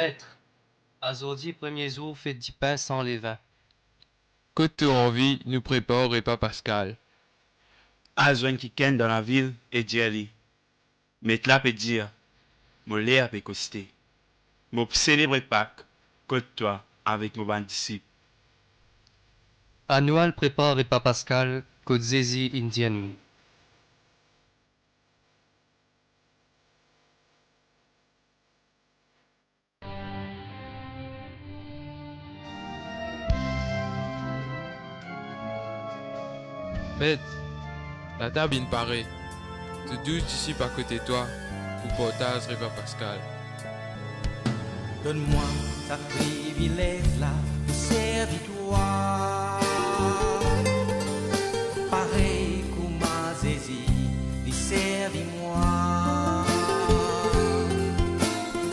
Maître, aujourd'hui premier jour fait du pain sans levain. Que tu as envie, nous prépare repas Pascal. Azwen qui ken dans la ville et Jerry. Mais là peut dire, mon l'air peut coster. Mon célèbre Pâques, que toi avec mon bande disciples. Annual prépare repas Pascal, Kodzezi Indienne. Maître, la table il paraît. Te douze disciples à côté de toi pour partager repas Pascal. Donne-moi ta privilège là de servir toi. Pareil comme ma Zézi, lui servis-moi.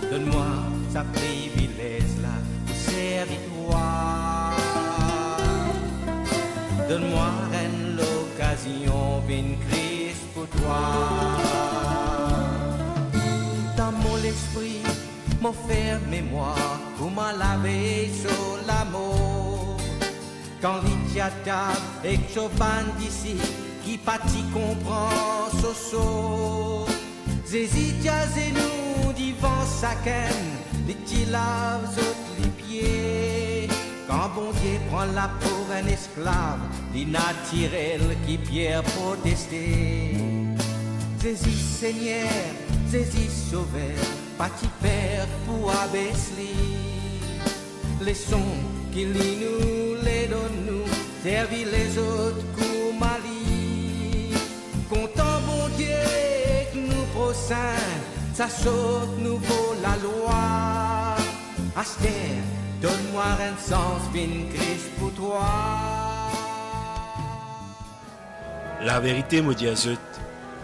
Donne-moi ta privilège là de servir toi. Donne-moi reine l'occasion d'une Christ pour toi. Dans mon esprit m'en faire mémoire, pour m'en laver sur l'amour. Quand l'Idiata et Choban d'ici, qui pâtit comprend so. Zézitia nous divan saken, les petits laves les pieds. Quand bon Dieu prend la pour un esclave, l'inattirel qui pierre protester. Zézi Seigneur, Zézi Sauveur, Pati Père pour abaisser les sons qu'il nous les donne nous, servir les autres comme Mali. Content bon Dieu que nous prochains, ça saute nous vaut la loi. Aster, donne-moi un sens, bin Christ pour toi. La vérité me dit à eux,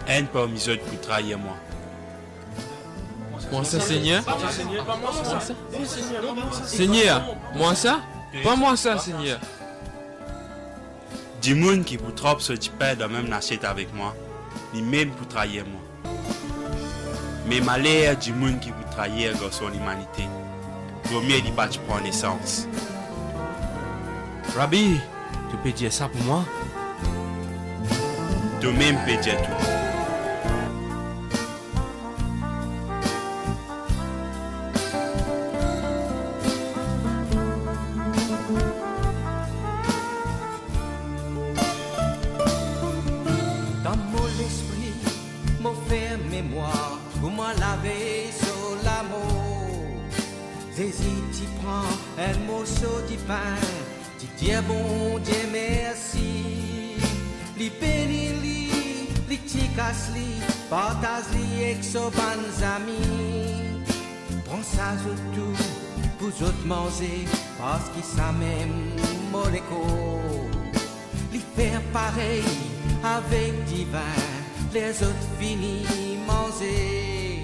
haine parmi eux pour trahir moi. Moi ça, Seigneur? Seigneur, moi ça? Pas moi ça, Seigneur. Du monde qui pour trop se dit pas dans même assiette avec moi, ni même pour trahir moi. Mais malheur du monde qui pour trahir dans son humanité. Vaut mieux n'y pas prendre naissance. Rabbi, tu peux dire ça pour moi? Toi-même peux dire tout. Dans mon esprit, m'en faire mémoire, pour m'en laver sur l'amour. Zézi, tu prends un morceau de pain, tu dis bon Dieu merci. Li béni li tikas li, partage li avec ses bonnes amis. Prends ça tout pour autres manger, parce qu'ils ça même moléco. Li faire pareil avec divin, les autres finis manger.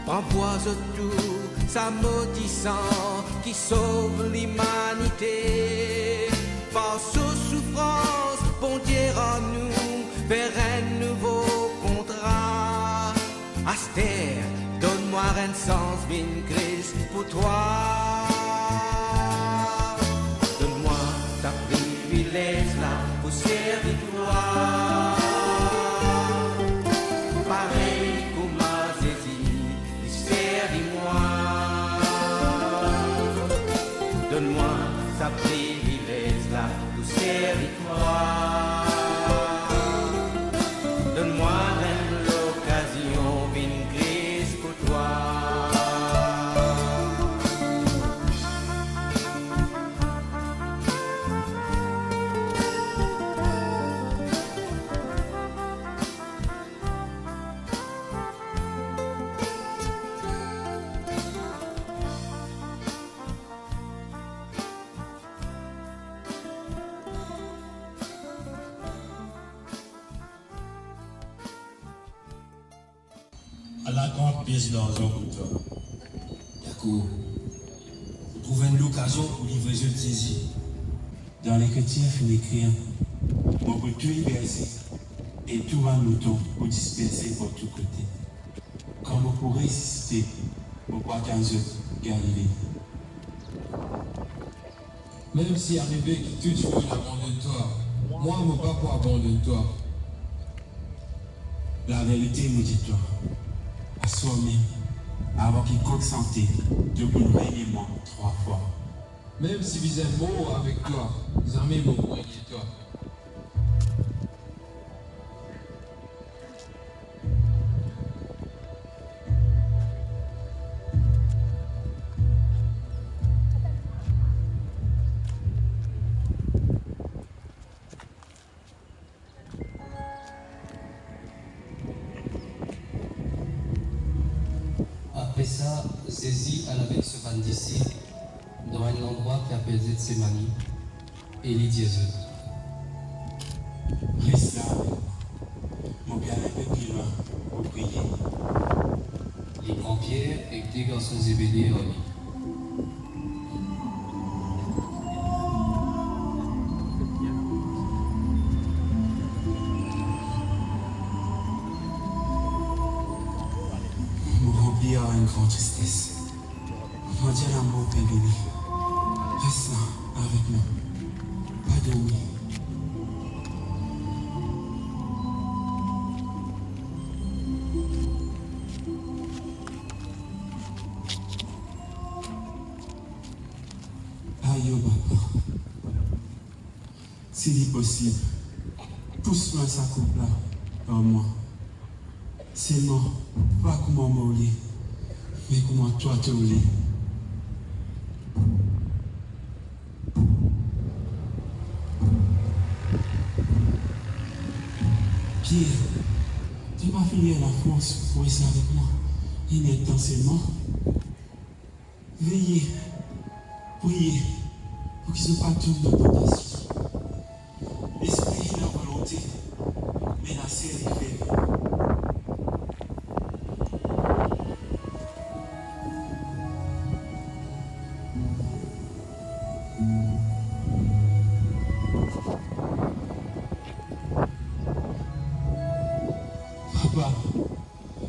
Prends bois tout, ça maudissant qui sauve l'humanité. Par sous souffrance, bon Dieu en nous, vers un nouveau contrat. Aster, donne-moi un sens, bin Christ pour toi. Donne-moi ta privilège là pour servir toi. Pareil comme ma Zézi, servis-moi. Donne-moi ta privilège là pour servir toi. Donne-moi même l'occasion d'une Christ pour toi. À la grande pièce d'argent pour toi. D'accord. Vous trouvez une occasion pour livrer je saisis. Dans l'écriture, il faut écrire mon pour tout liberté et tout un mouton pour disperser pour tous côtés. Quand vous pourrez résister, vous croyez qu'un Galilée. Même si arrivé que tout le monde abandonne-toi, moi, mon papa abandonne-toi. La vérité, me dit-toi, à soi-même, avant qu'il compte santé, de vous régner moi 3 fois. Même si vous êtes mort avec toi, jamais mon régner toi. Après ça, Zézi alla avec ce bandit-ci dans un endroit qui appelle Zetsemani et Lydiazut. Reste là avec moi. Mon bien un peu plus loin pour prier. Les grands-pierres et des garçons Zébédée en lit. Me remplir une grande tristesse. Moi, dire l'amour, Père béni. Reste là avec moi. Pas dormir. Aïe, papa. S'il est possible, pousse-moi sa coupe là, par moi. C'est non, pas comment m'oublier, mais comment toi te oublier. Pierre, tu vas finir la France pour rester avec moi, inintentionnellement. Veillez, priez, pour qu'ils ne soient pas tous de tentation. L'esprit et la volonté, menacés et faibles. Papa,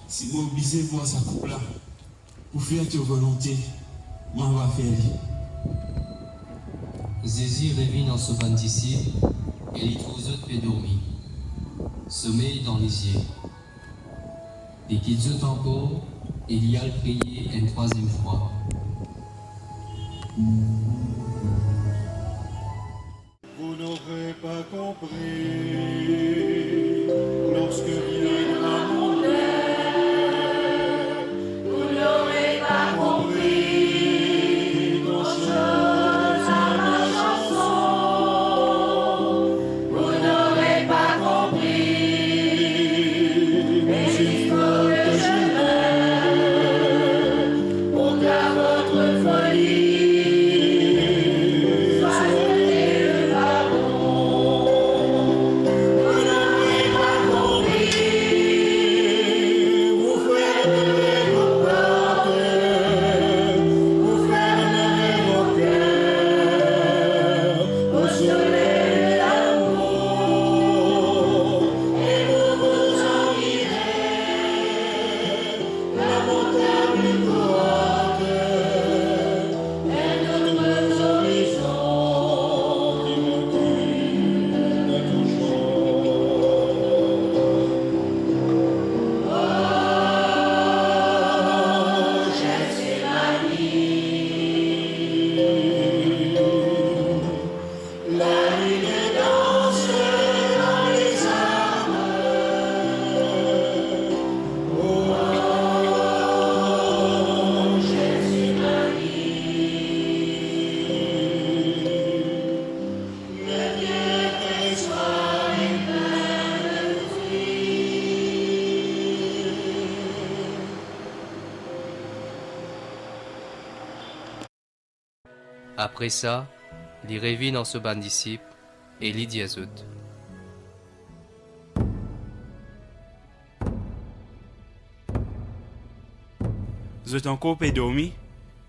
si vous obligez moi sa coupe là, pour faire ta volonté, moi on va faire lui. Zézi revint dans ce bandit-ci et les trouve fait dormir. Sommeil dans les yeux. Et qu'ils eux encore, il y a le prier une 3e fois. Vous n'aurez pas compris lorsque viendra mon heure. Vous n'aurez pas compris quand chantera ma chanson. Vous n'aurez pas compris, mais il faut que je meure pour qu'à votre folie soit donné le pardon. Vous n'aurez pas compris, vous fermerez vos portes, vous fermerez vos cœurs au soleil de l'amour, et vous vous ennuierez lamentable cohorte et notre horizon qui recule toujours. Oh, Gethsémani, la lune danse dans les arbres. Oh, Gethsémani, le Dieu qu'elle soit et plein de fruits. Après ça, il revint dans ce bandit-ci et Lydiazut. Vous êtes encore peut dormir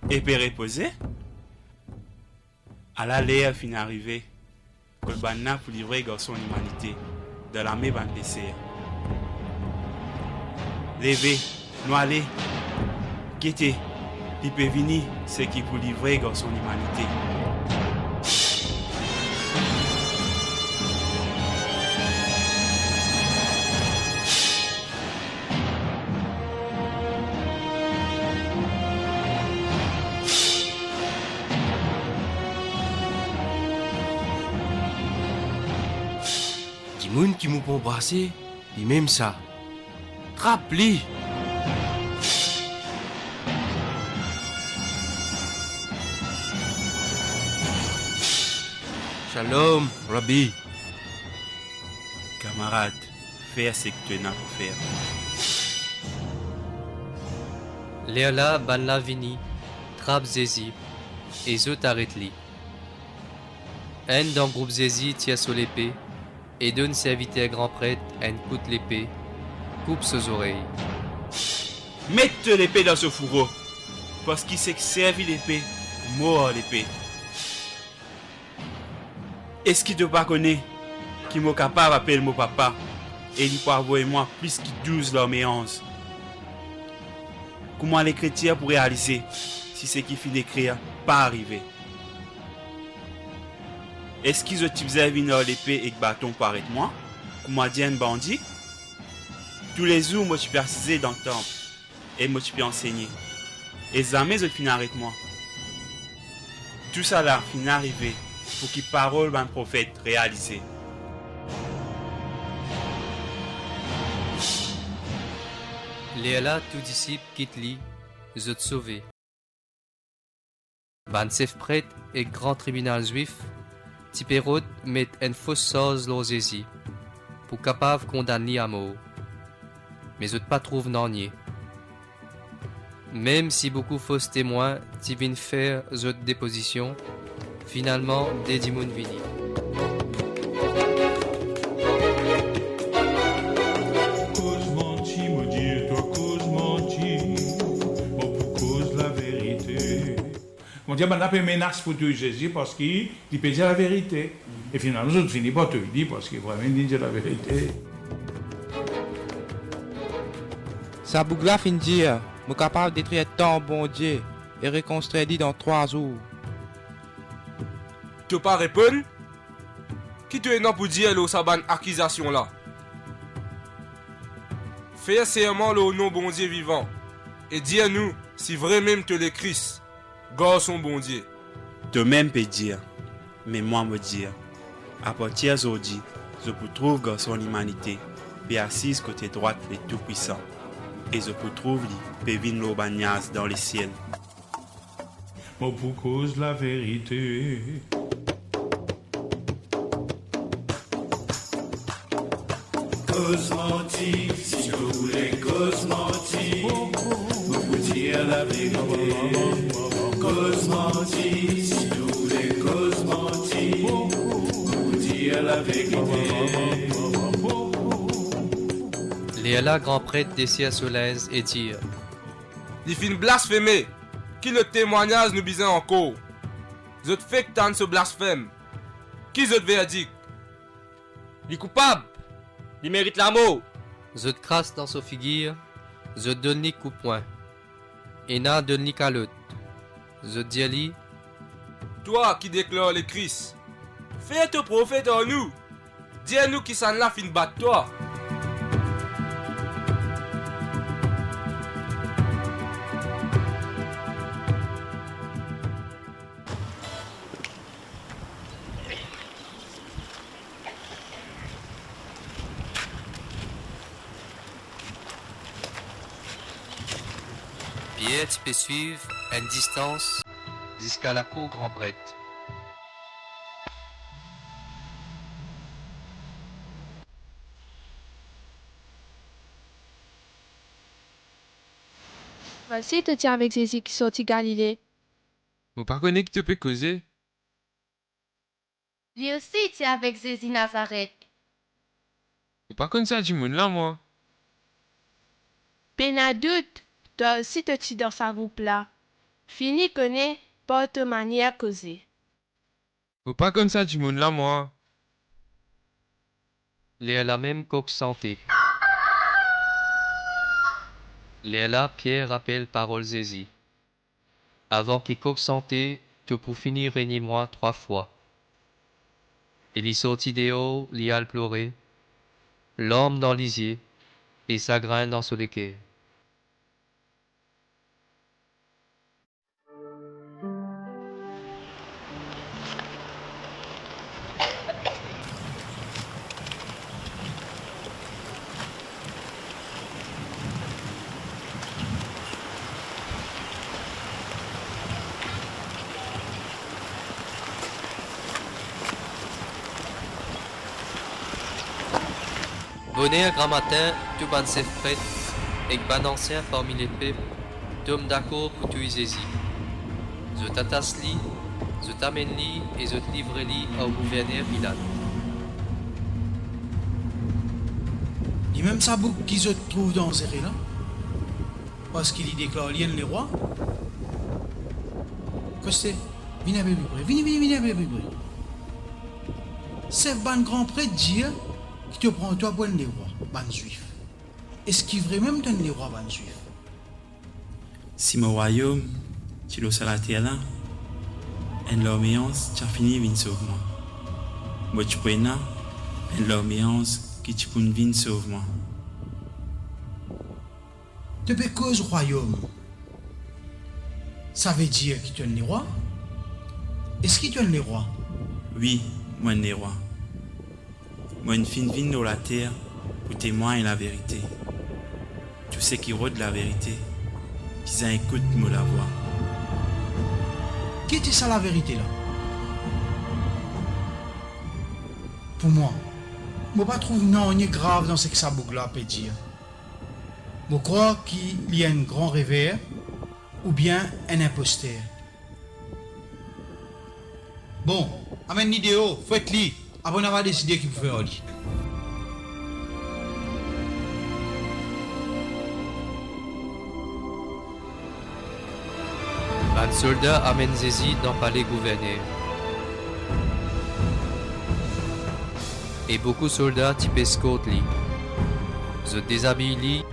et peut reposer. À la l'air fin arrivé, que le banna pour livrer garçon l'humanité de l'armée bande PC. Levez, nous allez, quittez, Il peut venir, c'est qui pour livrer dans son humanité. Di moun qui m'ont pas embrassé, dit même ça. Trappe-li! Shalom, Rabbi. Camarade, fais ce que tu as pour faire. Léala ban la vini, trap Zézi, et zot arrête li. En dans groupe Zézi tient sur l'épée, et donne serviteur grand prêtre, en coûte l'épée, coupe ses oreilles. Mette l'épée dans ce fourreau, parce qu'il sait que servir l'épée, mort l'épée. Est-ce qu'il ne pas connaît qu'il m'a capable d'appeler mon papa et il peut avoir moi plus que 12 l'homme et 11? Comment les chrétiens pourraient réaliser si ce qui finit d'écrire pas arrivé? Est-ce qu'ils ont observé l'épée et le bâton paraît moi? Comment dire un bandit? Tous les jours, moi je suis persisé dans le temple et moi je suis enseigné. Et jamais je finis avec moi. Tout ça là finit arrivé pour que parole d'un prophète réalisée. Léala tout disciple quitte li, zot sauvé. Ban chef prêtre et grand tribunal juif, Tipérot met une fausse chose lor Zézi, pour capable condamner à mort. Mais zot pas trouve n'en Même si beaucoup fausses témoins vin faire zot déposition, finalement des dimoun vini. Cause menti, me dire toi cause menti, bon pour cause la vérité. Mon Dieu, on a fait menace pour toi Jésus parce qu'il peut dire la vérité. Et finalement, nous autres finissons par te le dire parce qu'il vraiment dit la vérité. Sa bougla fin dire, je suis capable de détruire tant bon Dieu et reconstruire dit dans 3 jours. Tu pas répondre? Qui tu es non pour dire le saban accusation là? Fais serment le nom bon Dieu vivant et dis-nous si vraiment tu le Christ, garçon bon Dieu. Toi-même peux dire, mais moi me dire, à partir d'aujourd'hui, je peux trouver dans son humanité, puis assise côté droite les tout-puissants, et je peux trouver lui, puis venir l'aubagnaz dans les ciels. Bon pour cause la vérité. Cause menti, si vous voulez cause menti, vous dire la vérité. Cause menti, si vous voulez cause menti, vous dire la vérité. Léala grand prêtre descend à Solèze et dire: Il fin blasphémé, qui le témoignage nous bisait encore. Zot fait que tant ce blasphème. Qui zot verdict? Il est coupable. Il mérite la mort. Zot crasse dans sa figure, zot donne ni coup point. Et n'a donne ni calotte. Zot dit à lui: Toi qui déclare le Christ, fais te prophète en nous. Dis-nous qui s'en l'a fin battre toi. Pierre tu peux suivre à une distance jusqu'à la cour grand prêtre. Voici te tient avec Jésus qui sortit Galilée. Vous pas connaissez que tu peux causer? Lui aussi tient avec Jésus Nazareth. Vous pas connaissez ça du monde là, moi? Peine doute, toi aussi te tient dans sa groupe là. Fini connaît, porte manière causer. Vous pas comme ça du monde là, moi? Léala même coque santé. Léala Pierre rappelle parole Zézi. avant quiconque sentait que pour finir régner moi 3 fois. Il y sortit des hauts, l'y a pleuré, l'homme dans l'isier, et chagrin dans ce léquer. Venez un grand matin, tout ban s'est fait, et ban ancien parmi les peuples, tombe d'accord pour tout Zézi. Je t'attache-li, je t'amène-li et je te livre-li au gouverneur Pilate. Et même ça boucle qui se trouve dans ces là, parce qu'il y déclare lien les rois. Que c'est? Viens un peu plus près, viens un peu plus près. C'est ban grand prêtre Dieu qui te prend toi pour les rois, ban juif. Est-ce qu'il vrai même donne les rois ban juif? Si mon royaume, tu l'as sur la terre là, en l'orméance, tu as fini de sauver moi. Moi, tu peux en l'orméance qui tu peux venir sauver moi. Depuis cause royaume, ça veut dire qu'il donne les rois? Est-ce qu'il donne les rois? Oui, moi, les rois. Moi, une fine vine dans la terre pour témoigner la vérité. Tous ceux qui rôdent la vérité, qu'ils écoutent moi la voix. Qui était ça la vérité là? Pour moi, je ne trouve pas rien grave dans ce que ça boucle là peut dire. Je crois qu'il y a un grand rêveur ou bien un imposteur. Bon, amène l'idéo, faites-le. Après on va décider qui vous fait aller. Un soldat amène Zézi dans le palais gouverneur. Et beaucoup de soldats type escorte li. Je déshabille li.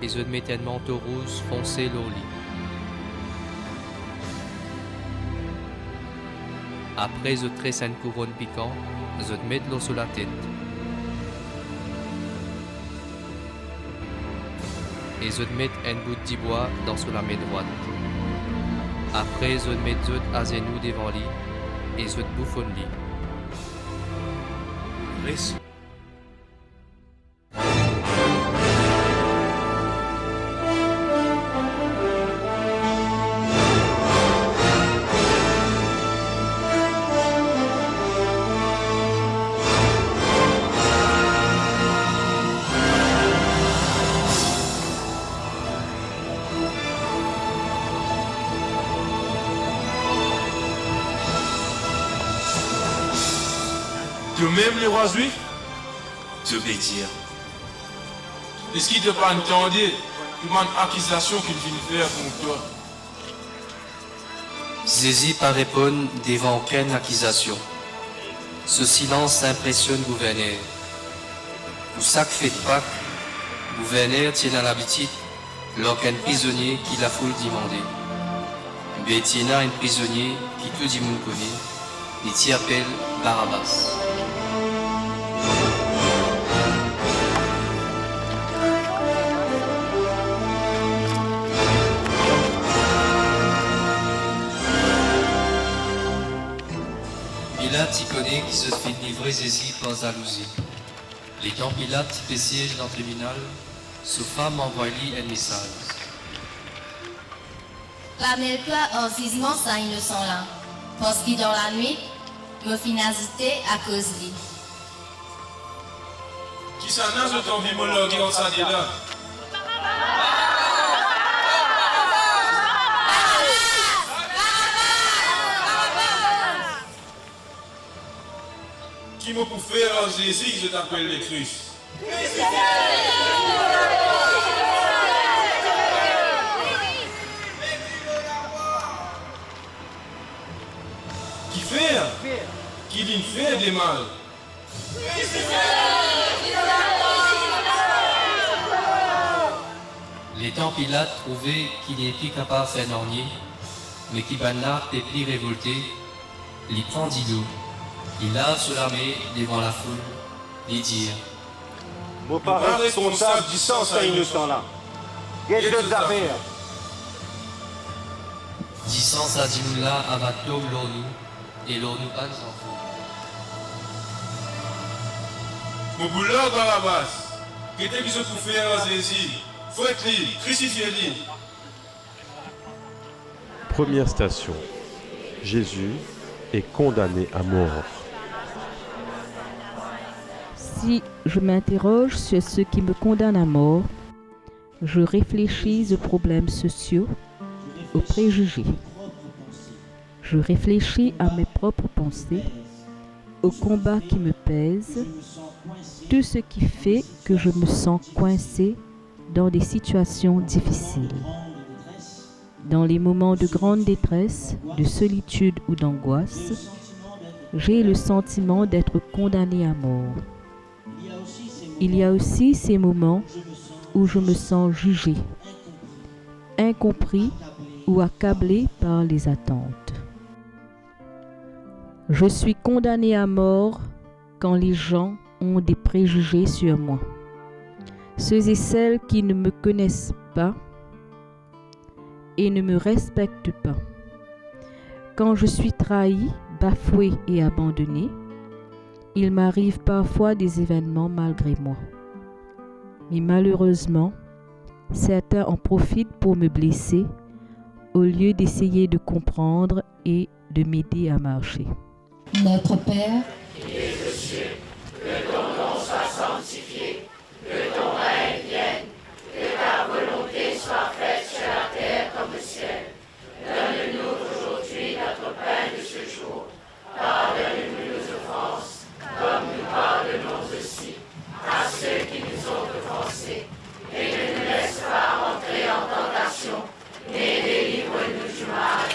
Et je mettais un manteau rouge foncé l'eau lit. Après, je tresse une couronne piquant, je mets l'eau sur la tête. Et je mets un bout de bois dans sur la main droite. Après, je mets à genoux devant lui et je bouffonne lui. Reste. Tu même les rois juifs? Je peux dire. Est-ce qu'il te pas entendu une accusation qu'il vient faire contre toi? Zézi pas répondre devant aucune accusation. Ce silence impressionne le gouverneur. Pour chaque fête de Pâques, le gouverneur tient à l'habitude lorsqu'un prisonnier qui la foule demander. Mais tient un prisonnier qui tout le monde connaît, et t'y appelle Barabbas. Pilate y connaît qui se fait livrer Zézi par jalousie. Les temps Pilate fait siège dans le tribunal, sa femme envoie-lui un message. Ramène-toi en jugement ça innocent là, parce que dans la nuit, me finalité à cause de lui. Qui s'en a je t'envie mon log dans sa là? Qui m'a pour faire en Jésus que je t'appelle le Christ? Qui fait? Qui dit fait des mal? L'étant Pilate trouvait qu'il n'était capable de faire nornier, mais qui banna tes plis révoltés, l'y prend d'eau, il lave sur l'armée devant la foule, lui dire: Mon pas responsable du sang ça innocent-là. Qu'est-ce que ça fait? Disant ça dit là abatom l'ornou, et l'ornou pas des enfants. Mon boulot Barabbas, qu'était-ce que vous faites en Jésus? Fouettez-le, crucifiez-le. Première station. Jésus est condamné à mort. Si je m'interroge sur ce qui me condamne à mort, je réfléchis aux problèmes sociaux, aux préjugés. Je réfléchis à mes propres pensées, aux combats qui me pèsent, tout ce qui fait que je me sens coincé dans des situations difficiles. Dans les moments de grande détresse, de solitude ou d'angoisse, j'ai le sentiment d'être condamné à mort. Il y a aussi ces moments où je me sens jugé, incompris ou accablé par les attentes. Je suis condamné à mort quand les gens ont des préjugés sur moi. Ceux et celles qui ne me connaissent pas et ne me respectent pas. Quand je suis trahi, bafoué et abandonné, il m'arrive parfois des événements malgré moi. Mais malheureusement, certains en profitent pour me blesser au lieu d'essayer de comprendre et de m'aider à marcher. Notre Père, qui es aux cieux, que ton nom soit sanctifié, que ton règne vienne, que ta volonté soit faite sur la terre comme au ciel. Donne-nous aujourd'hui notre pain de ce jour. Pardonne-nous nos offenses, comme nous pardonnons aussi à ceux qui nous ont offensés. Et ne nous laisse pas entrer en tentation, mais délivre-nous du mal.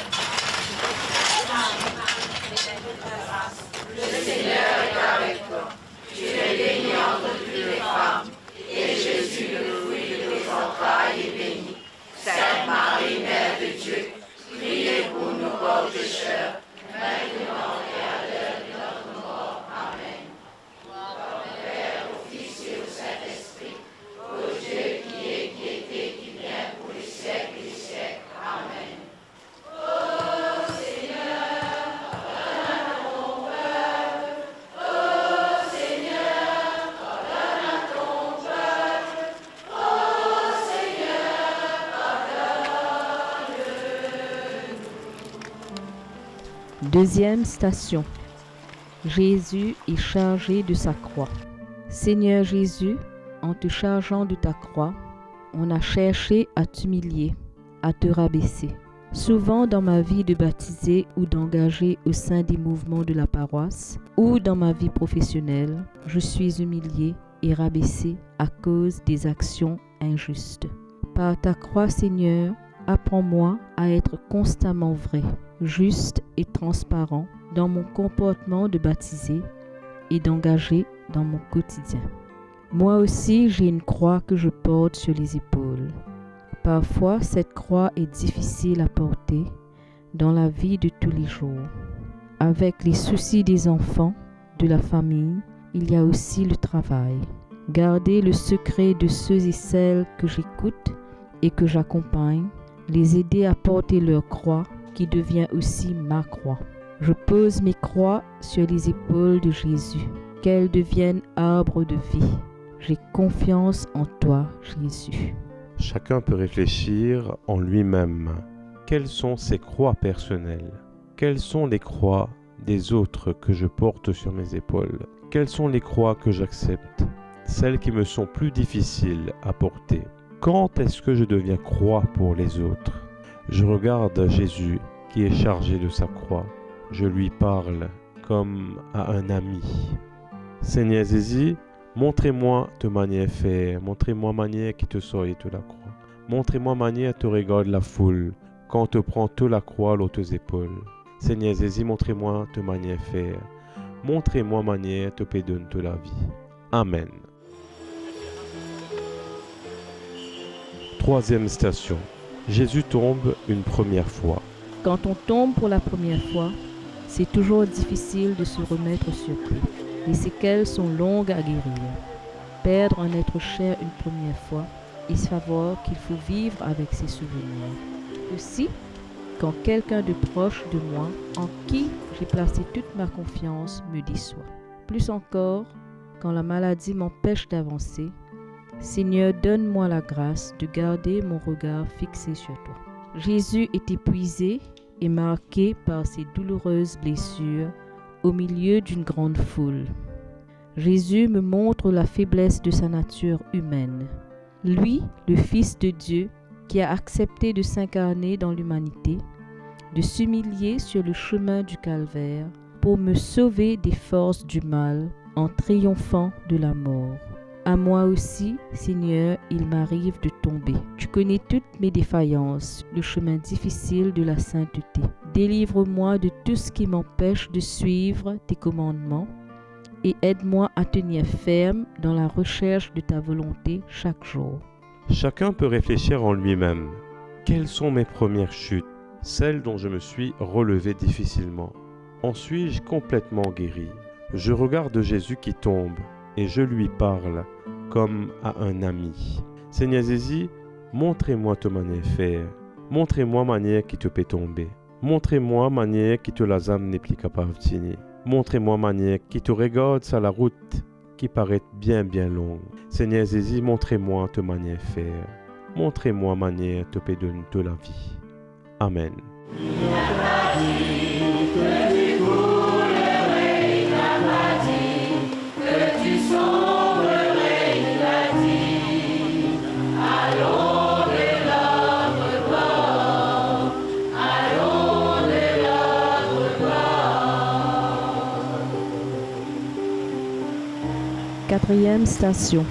Le Seigneur est avec toi. Tu es bénie entre toutes les femmes, et Jésus, le fruit de tes entrailles, est béni. Sainte Marie, Mère de Dieu, priez pour nous pauvres pécheurs, maintenant et à l'heure de notre mort. Amen. Gloire au Père, au Fils et au Saint-Esprit, au Dieu qui est, qui était, qui vient, pour les siècles des siècles. Amen. Ô Seigneur, pardonne à ton peuple. Ô Seigneur, pardonne à ton peuple. Ô Seigneur, pardonne-nous. Deuxième station. Jésus est chargé de sa croix. Seigneur Jésus, en te chargeant de ta croix, on a cherché à t'humilier, à te rabaisser. Souvent dans ma vie de baptisé ou d'engagé au sein des mouvements de la paroisse ou dans ma vie professionnelle, je suis humilié et rabaissé à cause des actions injustes. Par ta croix, Seigneur, apprends-moi à être constamment vrai, juste et transparent dans mon comportement de baptisé et d'engagé dans mon quotidien. Moi aussi, j'ai une croix que je porte sur les épaules. Parfois, cette croix est difficile à porter dans la vie de tous les jours. Avec les soucis des enfants, de la famille, il y a aussi le travail. Garder le secret de ceux et celles que j'écoute et que j'accompagne, les aider à porter leur croix qui devient aussi ma croix. Je pose mes croix sur les épaules de Jésus, qu'elles deviennent arbres de vie. J'ai confiance en toi, Jésus. Chacun peut réfléchir en lui-même. Quelles sont ses croix personnelles? Quelles sont les croix des autres que je porte sur mes épaules? Quelles sont les croix que j'accepte? Celles qui me sont plus difficiles à porter. Quand est-ce que je deviens croix pour les autres? Je regarde Jésus qui est chargé de sa croix. Je lui parle comme à un ami. Seigneur Jésus, montrez-moi de manière faire, montrez-moi manière qui te sort de la croix. Montrez-moi manière te regarde la foule quand te prend toute la croix à tes épaules. Seigneur Jésus, montrez-moi ta manière de faire. Montrez-moi manière de te donner la vie. Amen. Troisième station. Jésus tombe une première fois. Quand on tombe pour la première fois, c'est toujours difficile de se remettre sur pied. Les séquelles sont longues à guérir. Perdre un être cher une première fois et savoir qu'il faut vivre avec ses souvenirs. Aussi, quand quelqu'un de proche de moi, en qui j'ai placé toute ma confiance, me déçoit. Plus encore, quand la maladie m'empêche d'avancer, Seigneur, donne-moi la grâce de garder mon regard fixé sur toi. Jésus est épuisé et marqué par ses douloureuses blessures au milieu d'une grande foule. Jésus me montre la faiblesse de sa nature humaine. Lui, le Fils de Dieu, qui a accepté de s'incarner dans l'humanité, de s'humilier sur le chemin du calvaire pour me sauver des forces du mal en triomphant de la mort. À moi aussi, Seigneur, il m'arrive de tomber. Tu connais toutes mes défaillances, le chemin difficile de la sainteté. Délivre-moi de tout ce qui m'empêche de suivre tes commandements et aide-moi à tenir ferme dans la recherche de ta volonté chaque jour. Chacun peut réfléchir en lui-même. Quelles sont mes premières chutes, celles dont je me suis relevé difficilement? En suis-je complètement guéri? Je regarde Jésus qui tombe et je lui parle comme à un ami. Seigneur Jésus, montrez-moi ta manière de faire. Montrez-moi manière qui te peut tomber. Montrez-moi manière qui te la âme n'est plus capable de tenir. Montrez-moi manière qui te regarde sur la route qui paraît bien longue. Seigneur Jésus, montrez-moi ta manière de faire. Montrez-moi manière te peut donner de la vie. Amen. Quatrième station.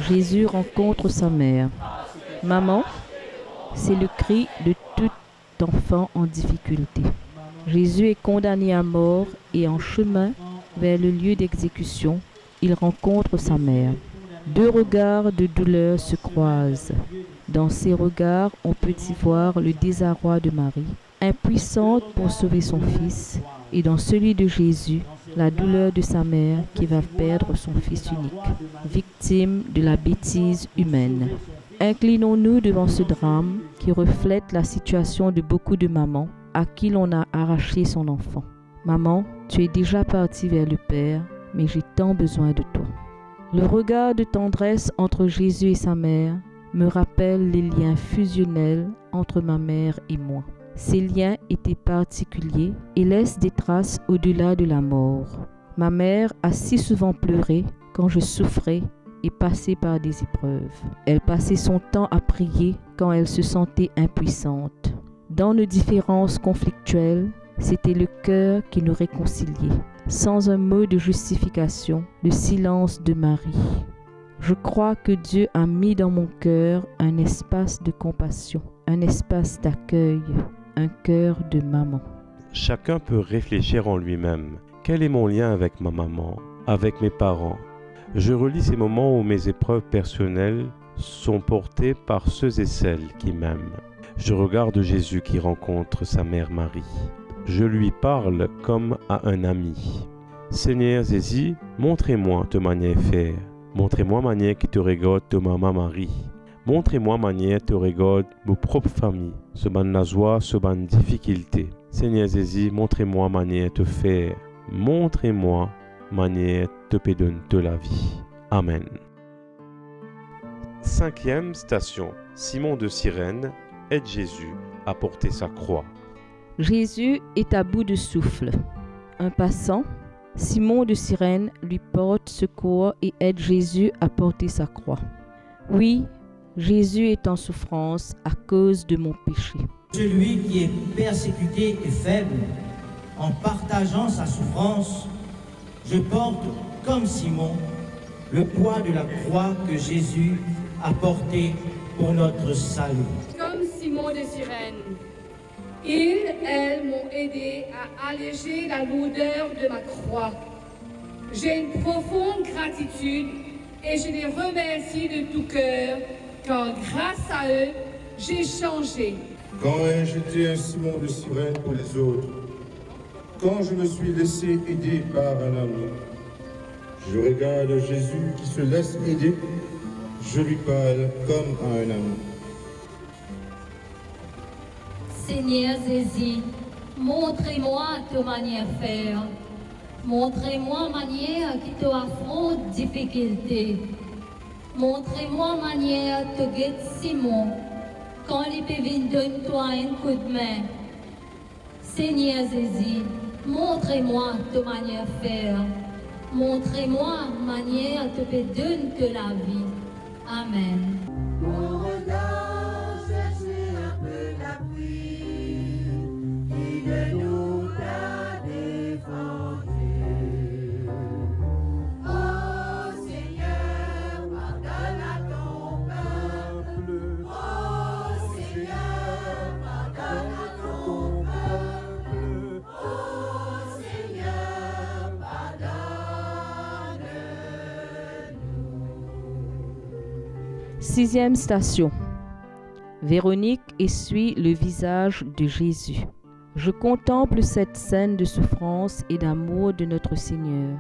Jésus rencontre sa mère. Maman, c'est le cri de tout enfant en difficulté. Jésus est condamné à mort et en chemin vers le lieu d'exécution, il rencontre sa mère. Deux regards de douleur se croisent. Dans ces regards, on peut y voir le désarroi de Marie, impuissante pour sauver son fils, et dans celui de Jésus, la douleur de sa mère qui va perdre son fils unique, victime de la bêtise humaine. Inclinons-nous devant ce drame qui reflète la situation de beaucoup de mamans à qui l'on a arraché son enfant. Maman, tu es déjà partie vers le Père, mais j'ai tant besoin de toi. Le regard de tendresse entre Jésus et sa mère me rappelle les liens fusionnels entre ma mère et moi. Ces liens étaient particuliers et laissent des traces au-delà de la mort. Ma mère a si souvent pleuré quand je souffrais et passé par des épreuves. Elle passait son temps à prier quand elle se sentait impuissante. Dans nos différences conflictuelles, c'était le cœur qui nous réconciliait. Sans un mot de justification, le silence de Marie. Je crois que Dieu a mis dans mon cœur un espace de compassion, un espace d'accueil, un cœur de maman. Chacun peut réfléchir en lui-même. Quel est mon lien avec ma maman, avec mes parents? Je relis ces moments où mes épreuves personnelles sont portées par ceux et celles qui m'aiment. Je regarde Jésus qui rencontre sa mère Marie. Je lui parle comme à un ami. Seigneur Jésus, montrez-moi ta manière de faire. Montrez-moi manière qui te regarde de maman Marie. Montrez-moi manière te regarde ma propre famille, ce ban la joie, ce ban difficulté. Seigneur Jésus, montrez-moi manière de faire. Montrez-moi manière te donner de la vie. Amen. Cinquième station. Simon de Cyrène aide Jésus à porter sa croix. Jésus est à bout de souffle. Un passant, Simon de Cyrène, lui porte secours et aide Jésus à porter sa croix. Oui, Jésus est en souffrance à cause de mon péché. Celui qui est persécuté et faible, en partageant sa souffrance, je porte, comme Simon, le poids de la croix que Jésus a portée pour notre salut. Comme Simon de Cyrène, Elles m'ont aidé à alléger la lourdeur de ma croix. J'ai une profonde gratitude et je les remercie de tout cœur, car grâce à eux, j'ai changé. Quand ai-je été un ciment de sirène pour les autres? Quand je me suis laissé aider par un amour? Je regarde Jésus qui se laisse aider, je lui parle comme à un amour. Seigneur Jésus, montrez-moi ta manière de faire. Montrez-moi manière qui te affronte difficulté. Montrez-moi manière de guider Simon quand il peut venir donner toi un coup de main. Seigneur Jésus, montrez-moi ta manière de faire. Montrez-moi manière de te donner la vie. Amen. Mon regard cherchait un peu l'appui qui de nous a défendu. Oh Seigneur, pardonne à ton peuple. Oh Seigneur, pardonne à ton peuple. Oh Seigneur, pardonne-nous. 6e station. Véronique essuie le visage de Jésus. Je contemple cette scène de souffrance et d'amour de notre Seigneur.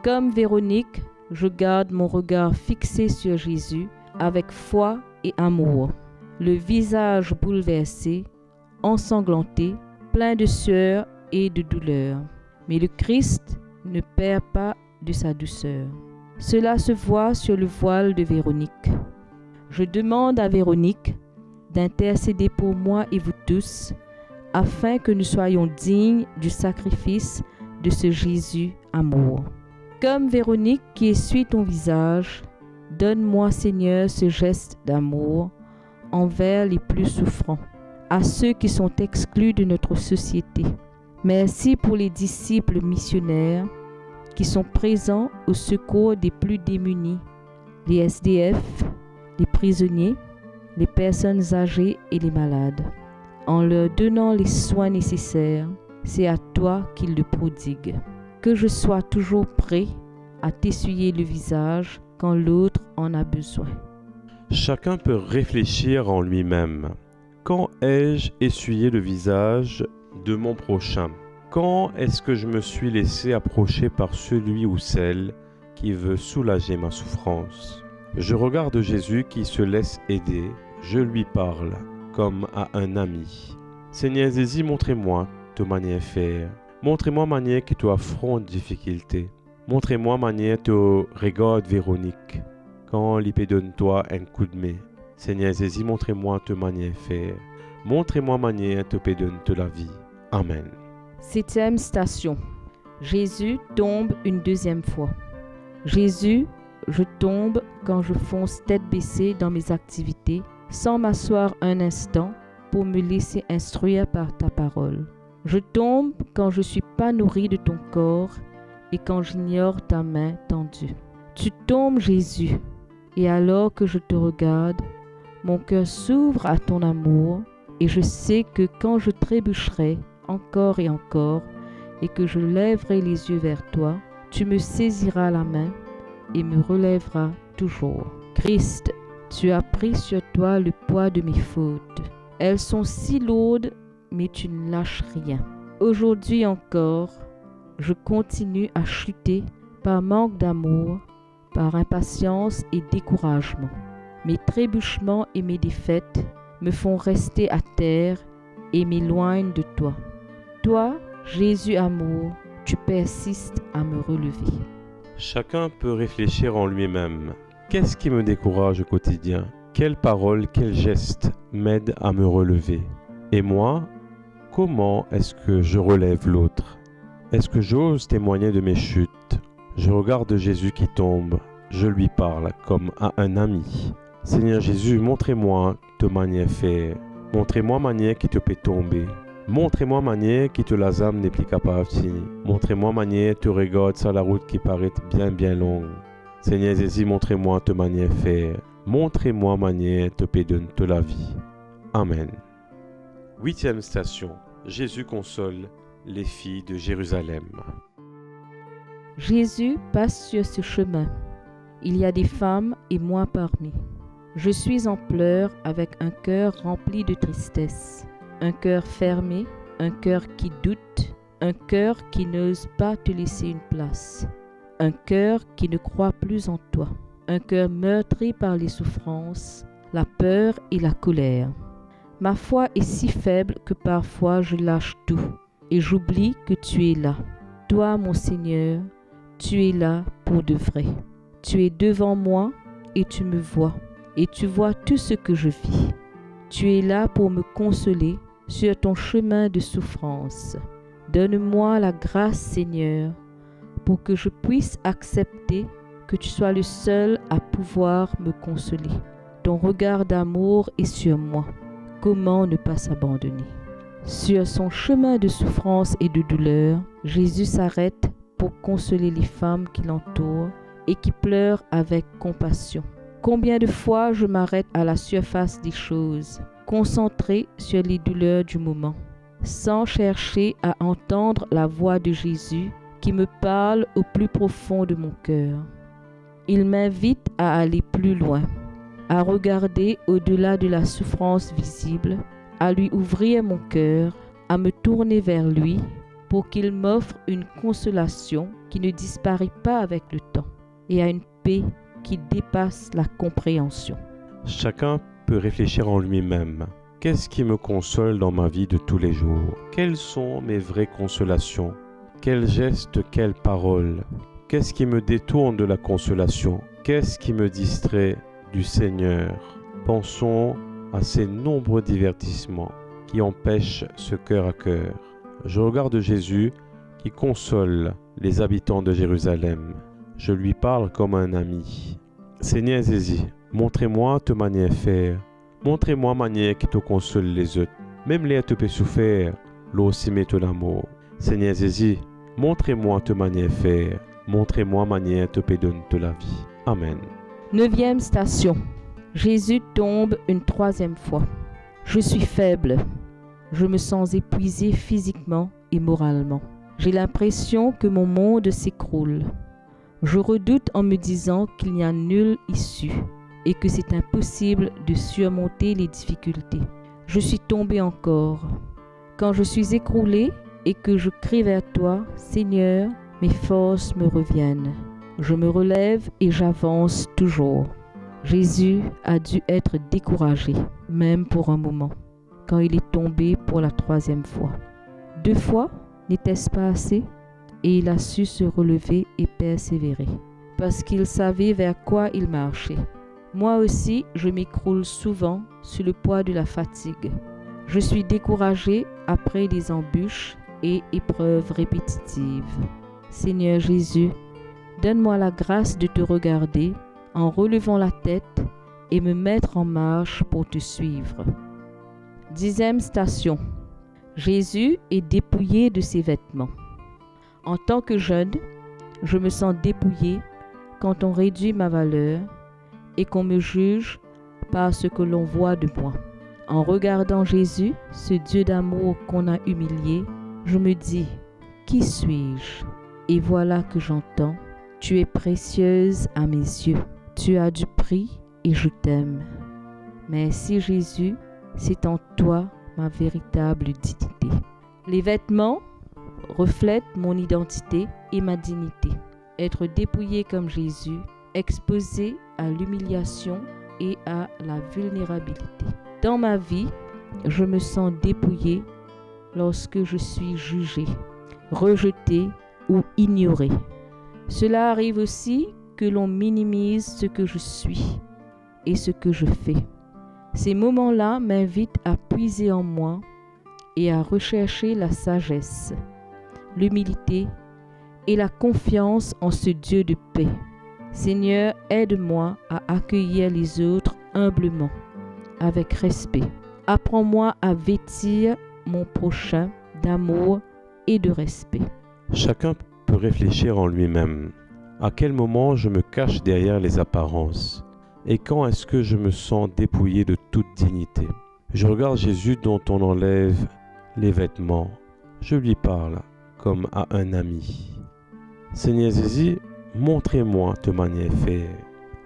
Comme Véronique, je garde mon regard fixé sur Jésus avec foi et amour. Le visage bouleversé, ensanglanté, plein de sueur et de douleur. Mais le Christ ne perd pas de sa douceur. Cela se voit sur le voile de Véronique. Je demande à Véronique d'intercéder pour moi et vous tous, afin que nous soyons dignes du sacrifice de ce Jésus amour. Comme Véronique qui essuie ton visage, donne-moi Seigneur ce geste d'amour envers les plus souffrants, à ceux qui sont exclus de notre société. Merci pour les disciples missionnaires qui sont présents au secours des plus démunis, les SDF, les prisonniers, les personnes âgées et les malades. En leur donnant les soins nécessaires, c'est à toi qu'ils le prodiguent. Que je sois toujours prêt à t'essuyer le visage quand l'autre en a besoin. Chacun peut réfléchir en lui-même. Quand ai-je essuyé le visage de mon prochain? Quand est-ce que je me suis laissé approcher par celui ou celle qui veut soulager ma souffrance? Je regarde Jésus qui se laisse aider, je lui parle comme à un ami. Seigneur Jésus, montrez-moi ta manière de faire. Montrez-moi manière que tu affrontes difficulté. Montrez-moi manière tu regardes Véronique quand il peut donner toi un coup de main. Seigneur Jésus, montrez-moi ta manière de faire. Montrez-moi manière tu peux donner la vie. Amen. 7e station. Jésus tombe une deuxième fois. Jésus, je tombe quand je fonce tête baissée dans mes activités, sans m'asseoir un instant pour me laisser instruire par ta parole. Je tombe quand je ne suis pas nourri de ton corps et quand j'ignore ta main tendue. Tu tombes, Jésus, et alors que je te regarde, mon cœur s'ouvre à ton amour et je sais que quand je trébucherai encore et encore et que je lèverai les yeux vers toi, tu me saisiras la main et me relèveras toujours. Christ, tu as pris sur toi le poids de mes fautes. Elles sont si lourdes, mais tu ne lâches rien. Aujourd'hui encore, je continue à chuter par manque d'amour, par impatience et découragement. Mes trébuchements et mes défaites me font rester à terre et m'éloignent de toi. Toi, Jésus amour, tu persistes à me relever. Chacun peut réfléchir en lui-même. Qu'est-ce qui me décourage au quotidien? Quelles paroles, quels gestes m'aident à me relever? Et moi, comment est-ce que je relève l'autre? Est-ce que j'ose témoigner de mes chutes? Je regarde Jésus qui tombe, je lui parle comme à un ami. Seigneur Jésus, montrez-moi ta manière de faire. Montrez-moi manière qui te peut tomber. Montrez-moi manière qui te la âme n'est plus capable de finir. Montrez-moi manière te regarde sur la route qui paraît bien longue. Seigneur Jésus, montrez-moi ta manière de faire. Montrez-moi manière te peut donner la vie. Amen. 8e station. Jésus console les filles de Jérusalem. Jésus passe sur ce chemin. Il y a des femmes et moi parmi. Je suis en pleurs avec un cœur rempli de tristesse, un cœur fermé, un cœur qui doute, un cœur qui n'ose pas te laisser une place, un cœur qui ne croit plus en toi, un cœur meurtri par les souffrances, la peur et la colère. Ma foi est si faible que parfois je lâche tout et j'oublie que tu es là. Toi, mon Seigneur, tu es là pour de vrai. Tu es devant moi et tu me vois. Et tu vois tout ce que je vis. Tu es là pour me consoler sur ton chemin de souffrance. Donne-moi la grâce, Seigneur, pour que je puisse accepter que tu sois le seul à pouvoir me consoler. Ton regard d'amour est sur moi. Comment ne pas s'abandonner? Sur son chemin de souffrance et de douleur, Jésus s'arrête pour consoler les femmes qui l'entourent et qui pleurent avec compassion. Combien de fois je m'arrête à la surface des choses, concentré sur les douleurs du moment, sans chercher à entendre la voix de Jésus qui me parle au plus profond de mon cœur. Il m'invite à aller plus loin, à regarder au-delà de la souffrance visible, à lui ouvrir mon cœur, à me tourner vers lui pour qu'il m'offre une consolation qui ne disparaît pas avec le temps et à une paix qui dépasse la compréhension. Chacun peut réfléchir en lui-même. Qu'est-ce qui me console dans ma vie de tous les jours? Quelles sont mes vraies consolations? Quels gestes, quelles paroles? Qu'est-ce qui me détourne de la consolation? Qu'est-ce qui me distrait du Seigneur? Pensons à ces nombreux divertissements qui empêchent ce cœur à cœur. Je regarde Jésus qui console les habitants de Jérusalem. Je lui parle comme un ami. Seigneur Jésus, montrez-moi ta manière de faire. Montrez-moi manière qui te console les autres. Même les te peut souffrir, l'eau aussi met ton amour. Seigneur Jésus, montrez-moi ta manière de faire. Montrez-moi manière te peut donner de la vie. Amen. 9e station. Jésus tombe une 3e fois. Je suis faible. Je me sens épuisé physiquement et moralement. J'ai l'impression que mon monde s'écroule. Je redoute en me disant qu'il n'y a nulle issue et que c'est impossible de surmonter les difficultés. Je suis tombé encore. Quand je suis écroulé et que je crie vers toi, Seigneur, mes forces me reviennent. Je me relève et j'avance toujours. Jésus a dû être découragé, même pour un moment, quand il est tombé pour la 3e fois. 2 fois, n'était-ce pas assez? Et il a su se relever et persévérer, parce qu'il savait vers quoi il marchait. Moi aussi, je m'écroule souvent sous le poids de la fatigue. Je suis découragé après des embûches et épreuves répétitives. Seigneur Jésus, donne-moi la grâce de te regarder en relevant la tête et me mettre en marche pour te suivre. 10e station. Jésus est dépouillé de ses vêtements. En tant que jeune, je me sens dépouillé quand on réduit ma valeur et qu'on me juge par ce que l'on voit de moi. En regardant Jésus, ce Dieu d'amour qu'on a humilié, je me dis, qui suis-je? Et voilà que j'entends, tu es précieuse à mes yeux. Tu as du prix et je t'aime. Merci Jésus, c'est en toi ma véritable dignité. Les vêtements reflètent mon identité et ma dignité. Être dépouillé comme Jésus, exposé à l'humiliation et à la vulnérabilité. Dans ma vie, je me sens dépouillé lorsque je suis jugé, rejeté ou ignoré. Cela arrive aussi que l'on minimise ce que je suis et ce que je fais. Ces moments-là m'invitent à puiser en moi et à rechercher la sagesse, l'humilité et la confiance en ce Dieu de paix. Seigneur, aide-moi à accueillir les autres humblement, avec respect. Apprends-moi à vêtir mon prochain d'amour et de respect. Chacun peut réfléchir en lui-même. À quel moment je me cache derrière les apparences? Et quand est-ce que je me sens dépouillé de toute dignité? Je regarde Jésus dont on enlève les vêtements. Je lui parle comme à un ami. Seigneur Jésus, montrez-moi ta manière de faire.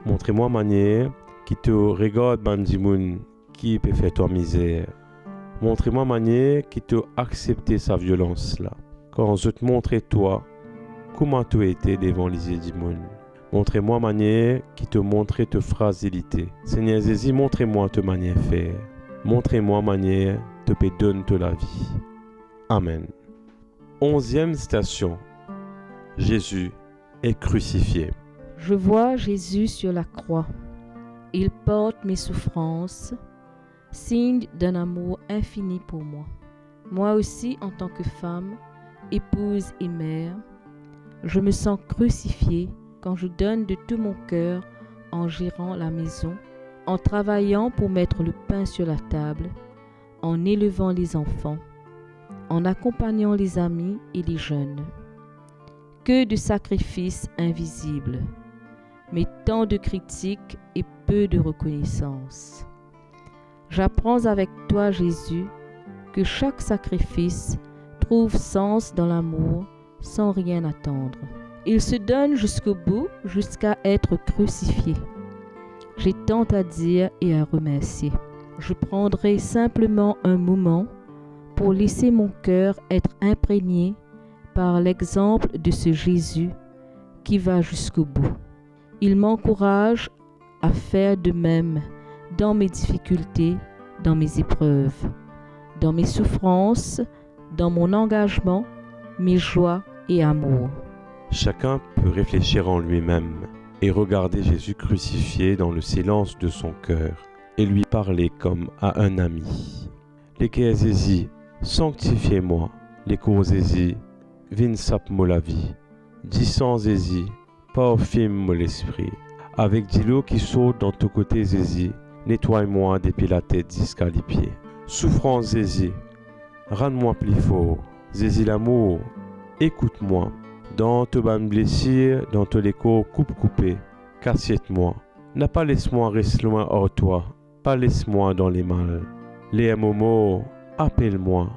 Montrez-moi manière qui te regarde bandimoun qui peut faire toi misère. Montrez-moi manière qui te accepter sa violence là. Quand je te montrer toi, comment tu étais devant les yeux du monde. Montrez-moi manière qui te montrait ta fragilité. Seigneur Jésus, montrez-moi ta manière de faire. Montrez-moi manière de te donner la vie. Amen. 11e station. Jésus est crucifié. Je vois Jésus sur la croix. Il porte mes souffrances, signe d'un amour infini pour moi. Moi aussi, en tant que femme, épouse et mère, je me sens crucifiée quand je donne de tout mon cœur en gérant la maison, en travaillant pour mettre le pain sur la table, en élevant les enfants, en accompagnant les amis et les jeunes. Que de sacrifices invisibles, mais tant de critiques et peu de reconnaissance. J'apprends avec toi, Jésus, que chaque sacrifice trouve sens dans l'amour sans rien attendre. Il se donne jusqu'au bout, jusqu'à être crucifié. J'ai tant à dire et à remercier. Je prendrai simplement un moment pour laisser mon cœur être imprégné par l'exemple de ce Jésus qui va jusqu'au bout. Il m'encourage à faire de même dans mes difficultés, dans mes épreuves, dans mes souffrances, dans mon engagement, mes joies et amours. Chacun peut réfléchir en lui-même et regarder Jésus crucifié dans le silence de son cœur et lui parler comme à un ami. Les Jésus, sanctifiez-moi, les cours Jésus, vin sap-moi la vie, dis sans Jésus, parfume-moi l'esprit. Avec de l'eau qui saute dans tout côté Jésus, nettoie-moi depuis la tête jusqu'à les pieds. Souffrance Jésus, rends-moi plus fort. Jésus l'amour, écoute-moi. Dans tes bonnes blessures, dans tous les corps coupés, cassette-moi. N'a pas laisse-moi rester loin hors toi, pas laisse-moi dans les mal. Les moments, appelle-moi,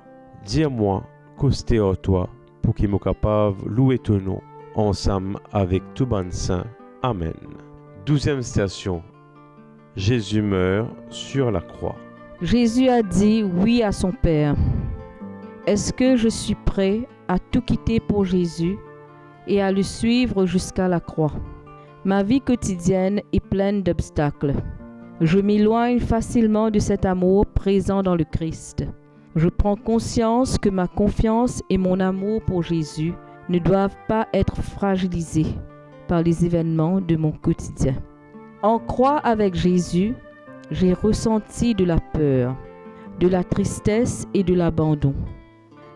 dis-moi, costé hors toi, pour qu'il me capable louer ton nom, ensemble avec tout bon saint. Amen. 12e station. Jésus meurt sur la croix. Jésus a dit oui à son Père. Est-ce que je suis prêt à tout quitter pour Jésus et à le suivre jusqu'à la croix? Ma vie quotidienne est pleine d'obstacles. Je m'éloigne facilement de cet amour présent dans le Christ. Je prends conscience que ma confiance et mon amour pour Jésus ne doivent pas être fragilisés par les événements de mon quotidien. En croix avec Jésus, j'ai ressenti de la peur, de la tristesse et de l'abandon.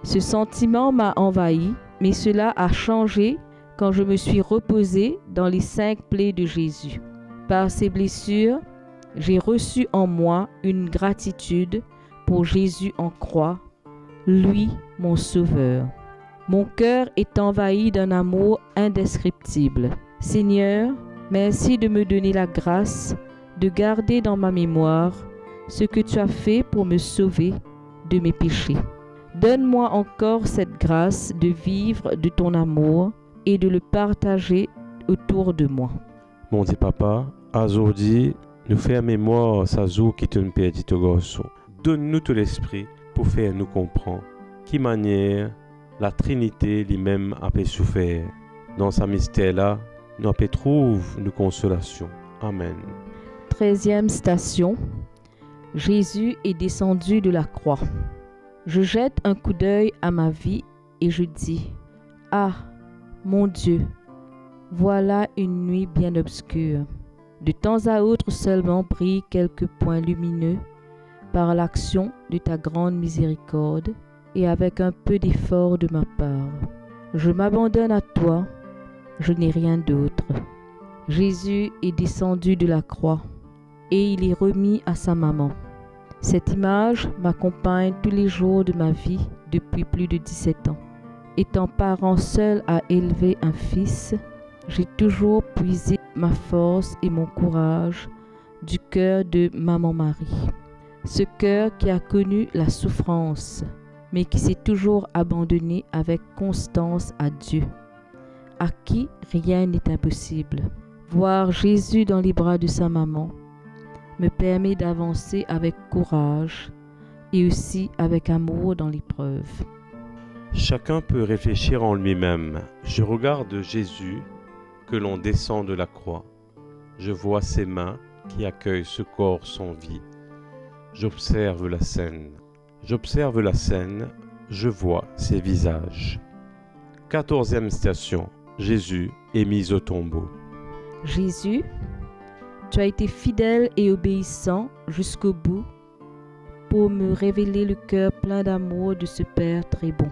Ce sentiment m'a envahi, mais cela a changé quand je me suis reposée dans les 5 plaies de Jésus. Par ces blessures, j'ai reçu en moi une gratitude pour Jésus en croix, lui mon Sauveur. Mon cœur est envahi d'un amour indescriptible. Seigneur, merci de me donner la grâce de garder dans ma mémoire ce que tu as fait pour me sauver de mes péchés. Donne-moi encore cette grâce de vivre de ton amour et de le partager autour de moi. Mon Dieu Papa, aujourd'hui, nous faisons mémoire sa jour qui te nous perdit au garçon. Donne-nous tout l'esprit pour faire nous comprendre qui manière la Trinité lui-même a pu souffrir. Dans sa mystère-là, nous avons trouvé une consolation. Amen. 13e station. Jésus est descendu de la croix. Je jette un coup d'œil à ma vie et je dis, « Ah, mon Dieu, voilà une nuit bien obscure. De temps à autre seulement brillent quelques points lumineux par l'action de ta grande miséricorde et avec un peu d'effort de ma part. Je m'abandonne à toi, je n'ai rien d'autre. » Jésus est descendu de la croix et il est remis à sa maman. Cette image m'accompagne tous les jours de ma vie depuis plus de 17 ans. Étant parent seul à élever un fils, j'ai toujours puisé ma force et mon courage du cœur de Maman Marie. Ce cœur qui a connu la souffrance, mais qui s'est toujours abandonné avec constance à Dieu, à qui rien n'est impossible. Voir Jésus dans les bras de sa maman me permet d'avancer avec courage et aussi avec amour dans l'épreuve. Chacun peut réfléchir en lui-même. Je regarde Jésus que l'on descend de la croix. Je vois ses mains qui accueillent ce corps sans vie. J'observe la scène. J'observe la scène, je vois ses visages. 14e station. Jésus est mis au tombeau. Jésus, tu as été fidèle et obéissant jusqu'au bout pour me révéler le cœur plein d'amour de ce Père très bon.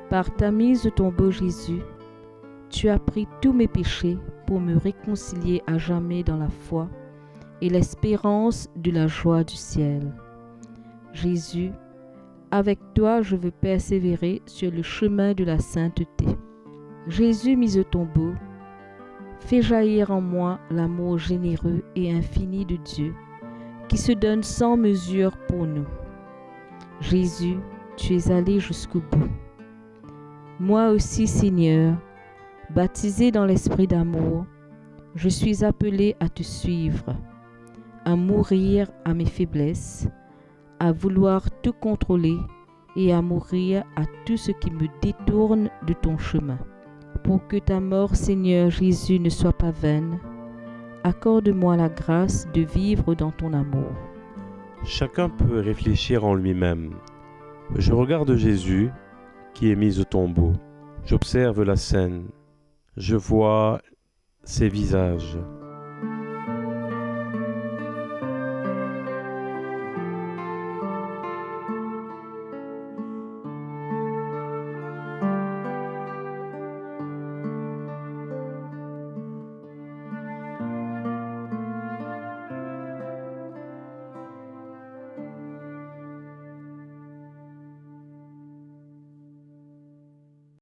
Par ta mise au tombeau, Jésus, tu as pris tous mes péchés pour me réconcilier à jamais dans la foi et l'espérance de la joie du ciel. Jésus, avec toi, je veux persévérer sur le chemin de la sainteté. Jésus mis au tombeau, fais jaillir en moi l'amour généreux et infini de Dieu, qui se donne sans mesure pour nous. Jésus, tu es allé jusqu'au bout. Moi aussi, Seigneur, baptisé dans l'esprit d'amour, je suis appelé à te suivre, à mourir à mes faiblesses, à vouloir tout contrôler et à mourir à tout ce qui me détourne de ton chemin. Pour que ta mort, Seigneur Jésus, ne soit pas vaine, accorde-moi la grâce de vivre dans ton amour. Chacun peut réfléchir en lui-même. Je regarde Jésus qui est mis au tombeau. J'observe la scène. Je vois ses visages.